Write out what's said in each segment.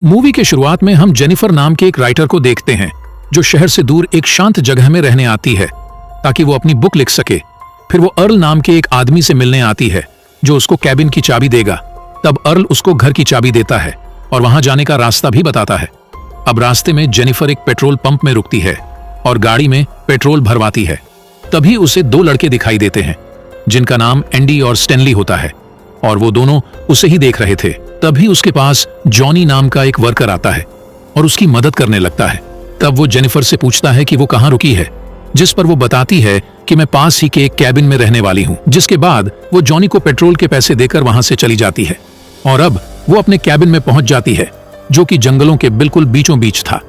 Movie के शुरुआत में हम जेनिफर नाम के एक राइटर को देखते हैं जो शहर से दूर एक शांत जगह में रहने आती है ताकि वो अपनी बुक लिख सके। फिर वो अर्ल नाम के एक आदमी से मिलने आती है जो उसको कैबिन की चाबी देगा। तब अर्ल उसको घर की चाबी देता है और वहां जाने का रास्ता भी बताता है। अब रास्ते में जेनिफर एक पेट्रोल पंप में रुकती है और गाड़ी में पेट्रोल भरवाती है। तभी उसे दो लड़के दिखाई देते हैं जिनका नाम एंडी और स्टैनली होता है और वो दोनों उसे ही देख रहे थे। तभी उसके पास जॉनी नाम का एक वर्कर आता है और उसकी मदद करने लगता है। तब वो जेनिफर से पूछता है कि वो कहाँ रुकी है, जिस पर वो बताती है कि मैं पास ही के एक कैबिन में रहने वाली हूँ। जिसके बाद वो जॉनी को पेट्रोल के पैसे देकर वहां से चली जाती है और अब वो अपने कैबिन में पहुंच जाती है जो कि जंगलों के बिल्कुल बीचों बीच था।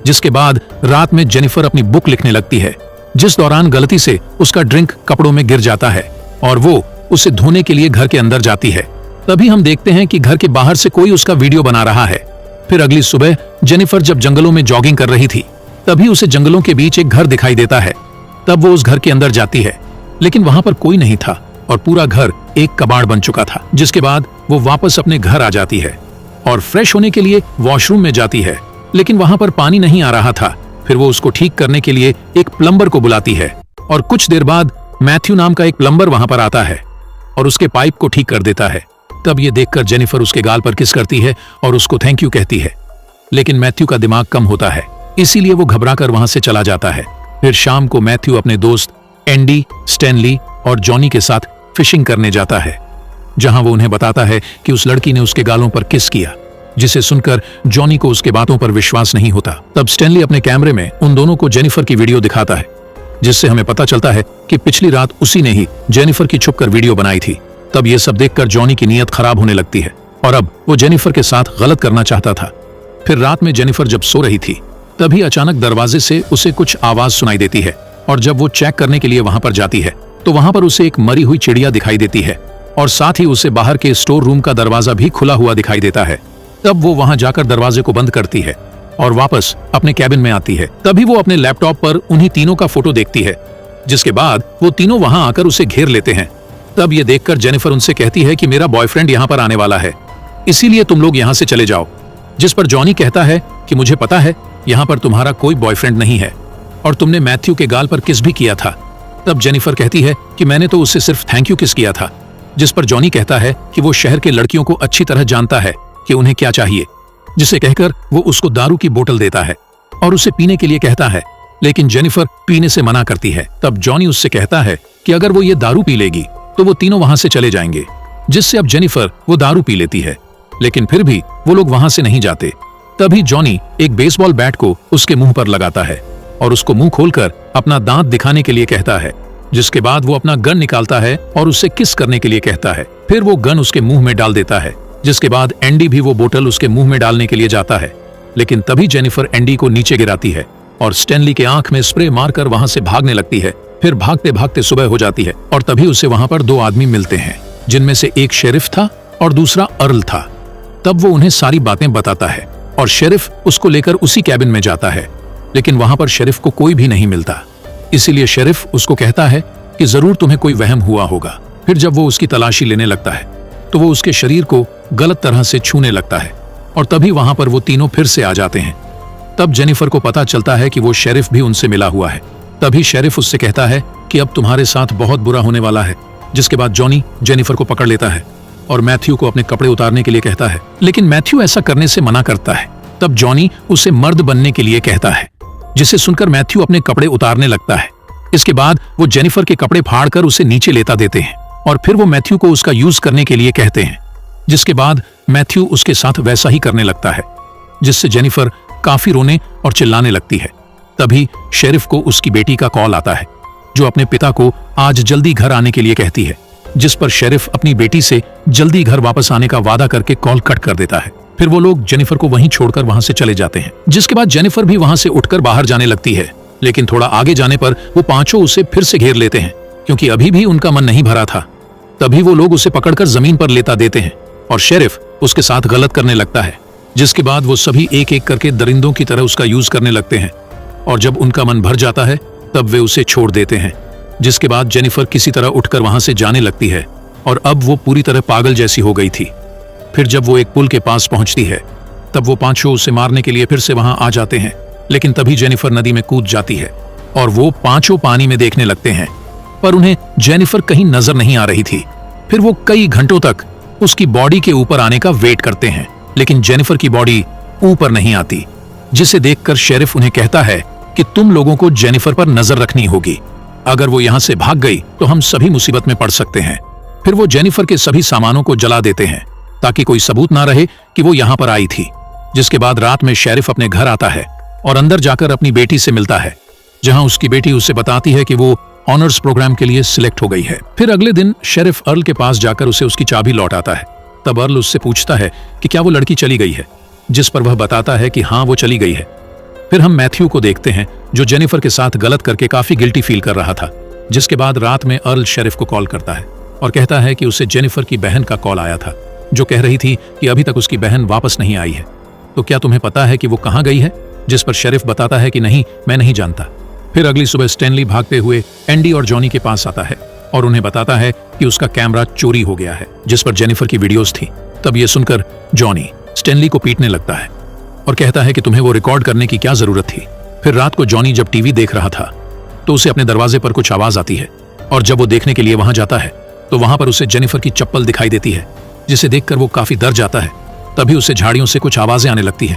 जिसके बाद रात में जेनिफर अपनी बुक लिखने लगती है, जिस दौरान गलती से उसका ड्रिंक कपड़ों में गिर जाता है और वो उसे धोने के लिए घर के अंदर जाती है। तभी हम देखते हैं कि घर के बाहर से कोई उसका वीडियो बना रहा है। फिर अगली सुबह जेनिफर जब जंगलों में जॉगिंग कर रही थी तभी उसे जंगलों के बीच एक घर दिखाई देता है। तब वो उस घर के अंदर जाती है लेकिन वहां पर कोई नहीं था और पूरा घर एक कबाड़ बन चुका था। जिसके बाद वो वापस अपने घर आ जाती है और फ्रेश होने के लिए वॉशरूम में जाती है लेकिन वहां पर पानी नहीं आ रहा था। फिर वो उसको ठीक करने के लिए एक प्लम्बर को बुलाती है और कुछ देर बाद मैथ्यू नाम का एक प्लम्बर वहां पर आता है और उसके पाइप को ठीक कर देता है। तब ये देखकर जेनिफर उसके गाल पर किस करती है और उसको थैंक यू कहती है। लेकिन मैथ्यू का दिमाग कम होता है इसीलिए वो घबराकर वहां से चला जाता है। फिर शाम को मैथ्यू अपने दोस्त एंडी, स्टैनली और जॉनी के साथ फिशिंग करने जाता है जहां वो उन्हें बताता है कि उस लड़की ने उसके गालों पर किस किया, जिसे सुनकर जॉनी को उसके बातों पर विश्वास नहीं होता। तब स्टैनली अपने कैमरे में उन दोनों को जेनिफर की वीडियो दिखाता है जिससे हमें पता चलता है कि पिछली रात उसी ने ही जेनिफर की छुपकर वीडियो बनाई थी। तब ये सब देखकर जॉनी की नीयत खराब होने लगती है और अब वो जेनिफर के साथ गलत करना चाहता था। फिर रात में जेनिफर जब सो रही थी तभी अचानक दरवाजे से उसे कुछ आवाज सुनाई देती है और जब वो चेक करने के लिए वहां पर जाती है तो वहां पर उसे एक मरी हुई चिड़िया दिखाई देती है और साथ ही उसे बाहर के स्टोर रूम का दरवाजा भी खुला हुआ दिखाई देता है। तब वो वहां जाकर दरवाजे को बंद करती है और वापस अपने कैबिन में आती है। तभी वो अपने लैपटॉप पर उन्हीं तीनों का फोटो देखती है, जिसके बाद वो तीनों वहां आकर उसे घेर लेते हैं। तब ये देखकर जेनिफर उनसे कहती है कि मेरा बॉयफ्रेंड यहाँ पर आने वाला है, इसीलिए तुम लोग यहाँ से चले जाओ। जिस पर जॉनी कहता है कि मुझे पता है यहाँ पर तुम्हारा कोई बॉयफ्रेंड नहीं है और तुमने मैथ्यू के गाल पर किस भी किया था। तब जेनिफर कहती है कि मैंने तो उससे सिर्फ थैंक यू किस किया था। जिस पर जॉनी कहता है कि वो शहर के लड़कियों को अच्छी तरह जानता है कि उन्हें क्या चाहिए, जिसे कहकर वो उसको दारू की बोतल देता है और उसे पीने के लिए कहता है, लेकिन जेनिफर पीने से मना करती है। तब जॉनी उससे कहता है कि अगर वो ये दारू पी लेगी तो वो तीनों वहां से चले जाएंगे, जिससे अब जेनिफर वो दारू पी लेती है लेकिन फिर भी वो लोग वहां से नहीं जाते। तभी जॉनी एक बेसबॉल बैट को उसके मुंह पर लगाता है और उसको मुंह खोलकर अपना दांत दिखाने के लिए कहता है, जिसके बाद वो अपना गन निकालता है और उससे किस करने के लिए कहता है। फिर वो गन उसके मुंह में डाल देता है, जिसके बाद एंडी भी वो बोतल उसके मुंह में डालने के लिए जाता है। लेकिन तभी जेनिफर एंडी को नीचे गिराती है और स्टैनली के आंख में स्प्रे मारकर वहां से भागने लगती है। फिर भागते भागते सुबह हो जाती है और तभी उसे वहां पर दो आदमी मिलते हैं, जिनमें से एक शेरिफ था और दूसरा अर्ल था। तब वो उन्हें सारी बातें बताता है और शेरिफ उसको लेकर उसी कैबिन में जाता है, लेकिन वहां पर शेरिफ को कोई भी नहीं मिलता। इसीलिए शेरिफ उसको कहता है कि जरूर तुम्हें कोई वहम हुआ होगा। फिर जब वो उसकी तलाशी लेने लगता है तो वो उसके शरीर को गलत तरह से छूने लगता है और तभी वहां पर वो तीनों फिर से आ जाते हैं। तब जेनिफर को पता चलता है कि वो शेरिफ भी उनसे मिला हुआ है। तभी शेरिफ उससे कहता है कि अब तुम्हारे साथ बहुत बुरा होने वाला है। जिसके बाद जॉनी जेनिफर को पकड़ लेता है और मैथ्यू को अपने कपड़े उतारने के लिए कहता है, लेकिन मैथ्यू ऐसा करने से मना करता है। तब जॉनी उसे मर्द बनने के लिए कहता है, जिसे सुनकर मैथ्यू अपने कपड़े उतारने लगता है। इसके बाद वो जेनिफर के कपड़े फाड़कर उसे नीचे लेता देते हैं और फिर वो मैथ्यू को उसका यूज करने के लिए कहते हैं। जिसके बाद मैथ्यू उसके साथ वैसा ही करने लगता है, जिससे जेनिफर काफी रोने और चिल्लाने लगती है। तभी शेरिफ को उसकी बेटी का कॉल आता है, जो अपने पिता को आज जल्दी घर आने के लिए कहती है। जिस पर शेरिफ अपनी बेटी से जल्दी घर वापस आने का वादा करके कॉल कट कर देता है। फिर वो लोग जेनिफर को वहीं छोड़कर वहां से चले जाते हैं। जिसके बाद जेनिफर भी वहां से उठकर बाहर जाने लगती है, लेकिन थोड़ा आगे जाने पर वो पांचों उसे फिर से घेर लेते हैं, क्योंकि अभी भी उनका मन नहीं भरा था। तभी वो लोग उसे पकड़कर जमीन पर लेटा देते हैं और शेरिफ उसके साथ गलत करने लगता है। जिसके बाद वो सभी एक एक करके दरिंदों की तरह उसका यूज करने लगते हैं और जब उनका मन भर जाता है तब वे उसे छोड़ देते हैं। जिसके बाद जेनिफर किसी तरह उठकर वहां से जाने लगती है और अब वो पूरी तरह पागल जैसी हो गई थी। फिर जब वो एक पुल के पास पहुंचती है तब वो पांचों उसे मारने के लिए फिर से वहां आ जाते हैं, लेकिन तभी जेनिफर नदी में कूद जाती है और वो पांचों पानी में देखने लगते हैं, पर उन्हें जेनिफर कहीं नजर नहीं आ रही थी। फिर वो कई घंटों तक उसकी बॉडी के ऊपर आने का वेट करते हैं, लेकिन जेनिफर की बॉडी ऊपर नहीं आती, जिसे देखकर शेरिफ उन्हें कहता है कि तुम लोगों को जेनिफर पर नजर रखनी होगी। अगर वो यहां से भाग गई तो हम सभी मुसीबत में पड़ सकते हैं। फिर वो जेनिफर के सभी सामानों को जला देते हैं ताकि कोई सबूत ना रहे कि वो यहां पर आई थी। जिसके बाद रात में शेरिफ अपने घर आता है और अंदर जाकर अपनी बेटी से मिलता है, जहां उसकी बेटी उसे बताती है कि वो ऑनर्स प्रोग्राम के लिए सिलेक्ट हो गई है। फिर अगले दिन शेरिफ अर्ल के पास जाकर उसे उसकी चाबी लौटाता है। तब अर्ल उससे पूछता है कि क्या वो लड़की चली गई है, जिस पर वह बताता है कि हाँ, वो चली गई है। फिर हम मैथ्यू को देखते हैं, जो जेनिफर के साथ गलत करके काफी गिल्टी फील कर रहा था। जिसके बाद रात में अर्ल शेरिफ को कॉल करता है और कहता है कि उसे जेनिफर की बहन का कॉल आया था, जो कह रही थी कि अभी तक उसकी बहन वापस नहीं आई है। तो क्या तुम्हें पता है कि वो कहाँ गई है? जिस पर शेरिफ बताता है कि नहीं, मैं नहीं जानता। फिर अगली सुबह स्टैनली भागते हुए एंडी और जॉनी के पास आता है और उन्हें बताता है कि उसका कैमरा चोरी हो गया है, जिस पर जेनिफर की वीडियोस थी। तब ये सुनकर जॉनी स्टैनली को पीटने लगता है और कहता है कि तुम्हें वो रिकॉर्ड करने की क्या जरूरत थी। फिर रात को जॉनी जब टीवी देख रहा था तो उसे अपने दरवाजे पर कुछ आवाज आती है और जब वो देखने के लिए वहां जाता है तो वहां पर उसे जेनिफर की चप्पल दिखाई देती है, जिसे देखकर वो काफी डर जाता है। तभी उसे झाड़ियों से कुछ आवाजें आने लगती है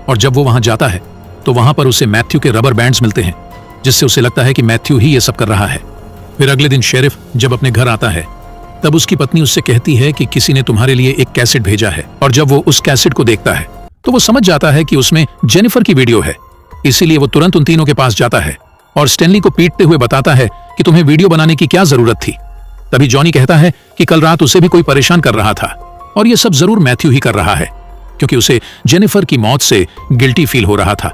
और जब वो वहां जाता है तो वहां पर उसे मैथ्यू के रबर बैंड्स मिलते हैं, जिससे उसे लगता है कि मैथ्यू ही ये सब कर रहा है। फिर अगले दिन शेरिफ जब अपने घर आता है तब उसकी पत्नी उससे कहती है कि किसी ने तुम्हारे लिए एक कैसेट भेजा है, और जब वो उस कैसेट को देखता है तो वो समझ जाता है कि उसमें जेनिफर की वीडियो है। इसीलिए वो तुरंत उन तीनों के पास जाता है और स्टैनली को पीटते हुए बताता है कि तुम्हें वीडियो बनाने की क्या जरूरत थी। तभी जॉनी कहता है कि कल रात उसे भी कोई परेशान कर रहा था और ये सब जरूर मैथ्यू ही कर रहा है, क्योंकि उसे जेनिफर की मौत से गिल्टी फील हो रहा था।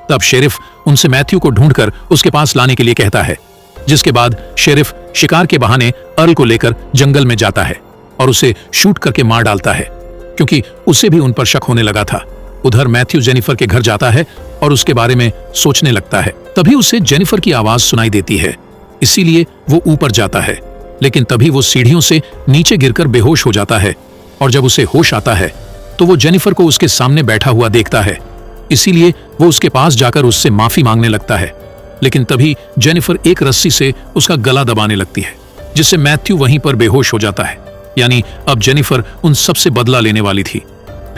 तब शेरिफ उनसे मैथ्यू को ढूंढकर उसके पास लाने के लिए कहता है, जिसके बाद शेरिफ शिकार के बहाने अर्ल को लेकर जंगल में जाता है और उसे शूट करके मार डालता है, क्योंकि उसे भी उन पर शक होने लगा था। उधर मैथ्यू जेनिफर के घर जाता है और उसके बारे में सोचने लगता है। तभी उसे जेनिफर की आवाज सुनाई देती है, इसीलिए वो ऊपर जाता है, लेकिन तभी वो सीढ़ियों से नीचे गिरकर बेहोश हो जाता है और जब उसे होश आता है तो वो जेनिफर को उसके सामने बैठा हुआ देखता है। इसीलिए वो उसके पास जाकर उससे माफी मांगने लगता है, लेकिन तभी जेनिफर एक रस्सी से उसका गला दबाने लगती है, जिससे मैथ्यू वहीं पर बेहोश हो जाता है। यानी अब जेनिफर उन सबसे बदला लेने वाली थी।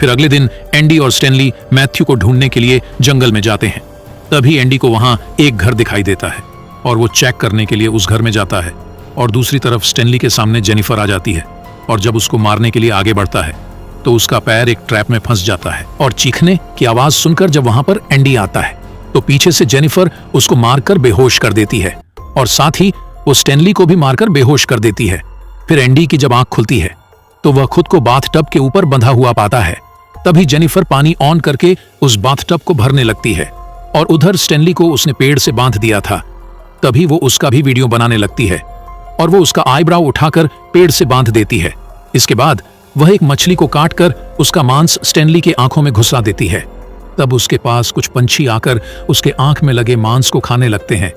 फिर अगले दिन एंडी और स्टैनली मैथ्यू को ढूंढने के लिए जंगल में जाते हैं। तभी एंडी को वहां एक घर दिखाई देता है और वो चेक करने के लिए उस घर में जाता है, और दूसरी तरफ स्टैनली के सामने जेनिफर आ जाती है और जब उसको मारने के लिए आगे बढ़ता है तो उसका पैर एक ट्रैप में फंस जाता है। और चीखने की आवाज सुनकर जब वहां पर एंडी आता है तो पीछे से जेनिफर उसको मारकर बेहोश कर देती है और साथ ही वो स्टैनली को भी मारकर बेहोश कर देती है। फिर एंडी की जब आंख खुलती है तो वह खुद को बाथटब के ऊपर बंधा हुआ पाता है। तभी जेनिफर पानी ऑन करके उस बाथटब को भरने लगती है और उधर स्टैनली को उसने पेड़ से बांध दिया था। तभी वो उसका भी वीडियो बनाने लगती है और वो उसका आईब्राउ उठाकर पेड़ से बांध देती है। इसके बाद वह एक मछली को काटकर उसका मांस स्टैनली के आंखों में घुसा देती है। तब उसके पास कुछ पंछी आकर उसके आंख में लगे मांस को खाने लगते हैं,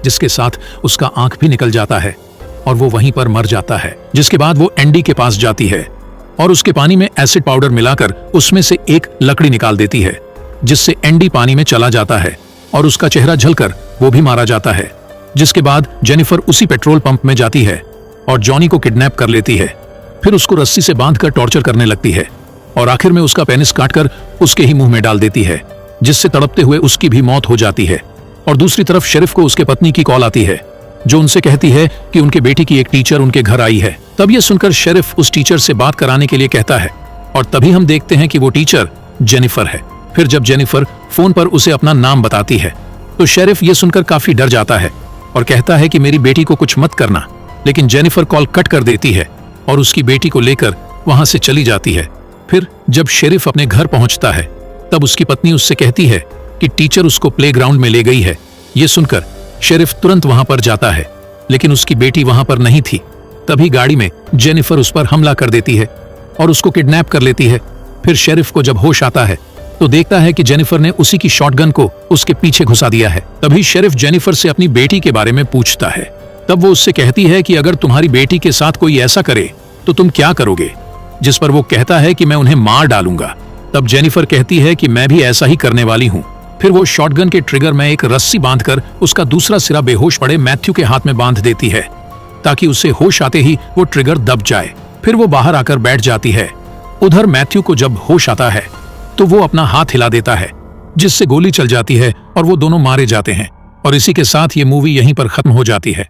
जिसके साथ उसका आंख भी निकल जाता है और वो वहीं पर मर जाता है। जिसके बाद वो एंडी के पास जाती है और उसके पानी में एसिड पाउडर मिलाकर उसमें से एक लकड़ी निकाल देती है, जिससे एंडी पानी में चला जाता है और उसका चेहरा झलकर वो भी मारा जाता है। जिसके बाद जेनिफर उसी पेट्रोल पंप में जाती है और जॉनी को किडनैप कर लेती है। फिर उसको रस्सी से बांधकर टॉर्चर करने लगती है और आखिर में उसका पेनिस काटकर उसके ही मुंह में डाल देती है, जिससे तड़पते हुए उसकी भी मौत हो जाती है। और दूसरी तरफ शेरिफ को उसके पत्नी की कॉल आती है, जो उनसे कहती है कि उनके बेटी की एक टीचर उनके घर आई है। तब ये सुनकर शेरिफ उस टीचर से बात कराने के लिए कहता है और तभी हम देखते हैं कि वो टीचर जेनिफर है। फिर जब जेनिफर फोन पर उसे अपना नाम बताती है तो शेरिफ ये सुनकर काफी डर जाता है और कहता है कि मेरी बेटी को कुछ मत करना, लेकिन जेनिफर कॉल कट कर देती है और उसकी बेटी को लेकर वहां से चली जाती है। फिर जब शेरिफ अपने घर पहुंचता है तब उसकी पत्नी उससे कहती है कि टीचर उसको प्लेग्राउंड में ले गई है। ये सुनकर शेरिफ तुरंत वहां पर जाता है, लेकिन उसकी बेटी वहां पर नहीं थी। तभी गाड़ी में जेनिफर उस पर हमला कर देती है और उसको किडनैप कर लेती है। फिर शेरिफ को जब होश आता है तो देखता है कि जेनिफर ने उसी की शॉटगन को उसके पीछे घुसा दिया है। तभी शेरिफ जेनिफर से अपनी बेटी के बारे में पूछता है। तब वो उससे कहती है कि अगर तुम्हारी बेटी के साथ कोई ऐसा करे तो तुम क्या करोगे, जिस पर वो कहता है कि मैं उन्हें मार डालूंगा। तब जेनिफर कहती है कि मैं भी ऐसा ही करने वाली हूँ। फिर वो शॉटगन के ट्रिगर में एक रस्सी बांधकर उसका दूसरा सिरा बेहोश पड़े मैथ्यू के हाथ में बांध देती है ताकि उसे होश आते ही वो ट्रिगर दब जाए। फिर वो बाहर आकर बैठ जाती है। उधर मैथ्यू को जब होश आता है तो वो अपना हाथ हिला देता है जिससे गोली चल जाती है और वो दोनों मारे जाते हैं। और इसी के साथ ये मूवी यहीं पर खत्म हो जाती है।